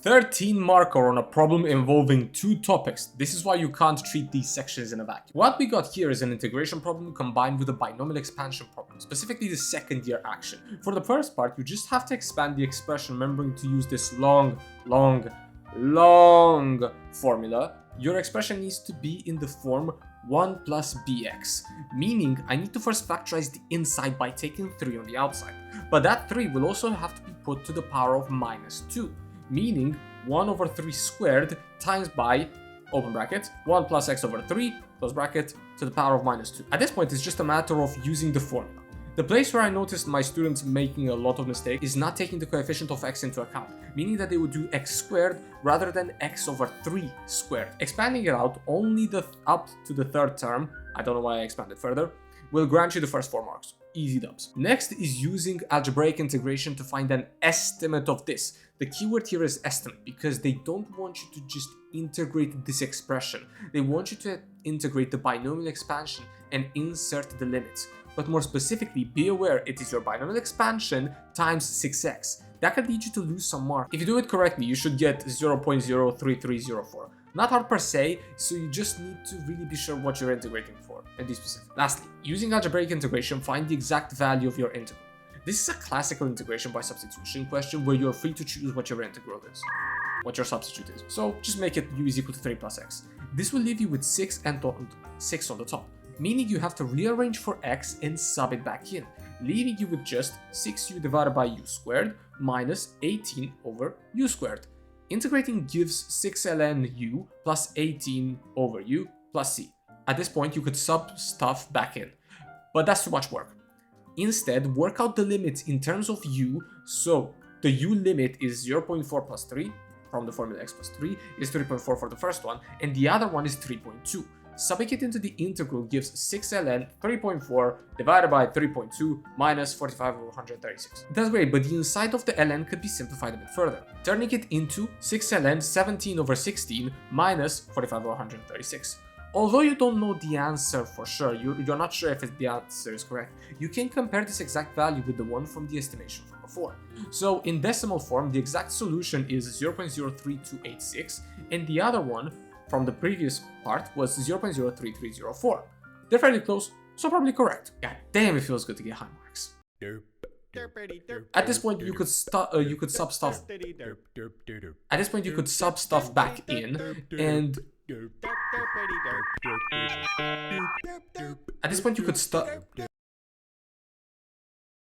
13 marker on a problem involving two topics. This is why you can't treat these sections in a vacuum. What we got here is an integration problem combined with a binomial expansion problem, specifically the second year action. For the first part, you just have to expand the expression, remembering to use this long formula. Your expression needs to be in the form 1 plus bx, meaning I need to first factorize the inside by taking 3 on the outside. But that 3 will also have to be put to the power of minus 2. Meaning 1 over 3 squared times by, open bracket, 1 plus x over 3, close bracket, to the power of minus 2. At this point, it's just a matter of using the formula. The place where I noticed my students making a lot of mistakes is not taking the coefficient of x into account, meaning that they would do x squared rather than x over 3 squared. Expanding it out only up to the third term, I don't know why I expanded further, will grant you the first 4 marks. Easy dubs. Next is using algebraic integration to find an estimate of this. The keyword here is estimate because they don't want you to just integrate this expression. They want you to integrate the binomial expansion and insert the limits. But more specifically, be aware it is your binomial expansion times 6x. That could lead you to lose some mark. If you do it correctly, you should get 0.03304. Not hard per se, so you just need to really be sure what you're integrating for, and be specific. Lastly, using algebraic integration, find the exact value of your integral. This is a classical integration by substitution question where you're free to choose what your integral is, what your substitute is. So just make it u is equal to 3 plus x. This will leave you with 6 on the top, meaning you have to rearrange for x and sub it back in, leaving you with just 6u divided by u squared minus 18 over u squared. Integrating gives 6ln u plus 18 over u plus c. At this point, you could sub stuff back in, but that's too much work. Instead, work out the limits in terms of u, so the u limit is 0.4 plus 3, from the formula x plus 3 is 3.4 for the first one, and the other one is 3.2. Subbing it into the integral gives 6ln 3.4 divided by 3.2 minus 45 over 136. That's great, but the inside of the ln could be simplified a bit further, turning it into 6ln 17 over 16 minus 45 over 136. Although you don't know the answer for sure, you're not sure if the answer is correct, you can compare this exact value with the one from the estimation from before. So in decimal form, the exact solution is 0.03286, and the other one from the previous part was 0.03304. They're fairly close, so probably correct. God damn, it feels good to get high marks. At this point, you could sub stuff. At this point, you could sub stuff back in, and at this point, you could